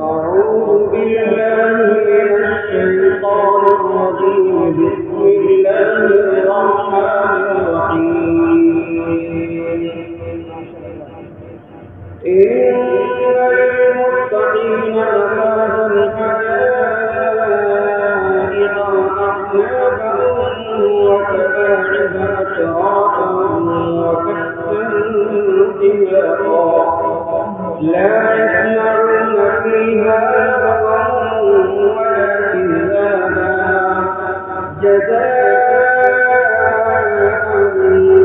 أعوذ بالله من الشيطان الرجيم. بسم الله الرحمن الرحيم. إن للمتقين مفازا حدائق وأعنابا وكواعب أترابا وكأسا دهاقا لا يسمعون فيها لغوا ولا كذابا جزاء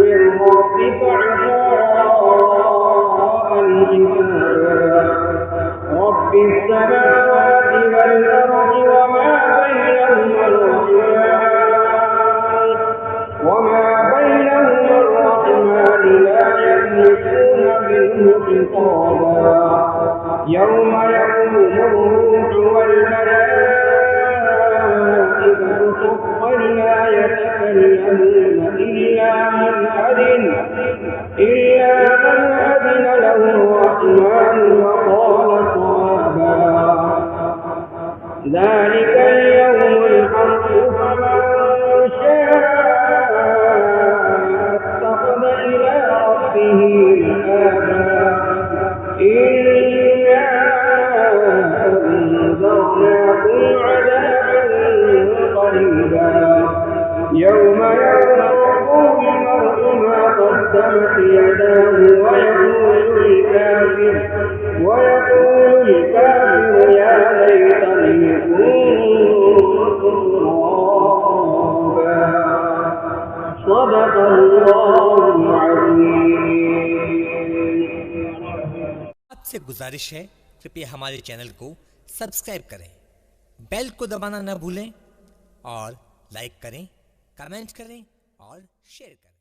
من ربك عطاء حسابا رب السماوات والأرض وما بينهما الرحمن لا يملكون منه خطابا يوم يقوم الروح والملائكة صفا لا يتكلمون إلا من أذن له الرحمن وقال صوابا ذلك اليوم الحق فمن شاء اتخذ إلى ربه مآبا إنا أنذرناكم عذابا قريبا يوم ينظر المرء ما قدمت يداه ويقول الكافر يا ليتني كنت ترابا صدق الله العظيم. आपसे गुजारिश है कृपया हमारे चैनल को सब्सक्राइब करें, बेल को दबाना न भूलें और लाइक करें, कमेंट करें और शेयर करें।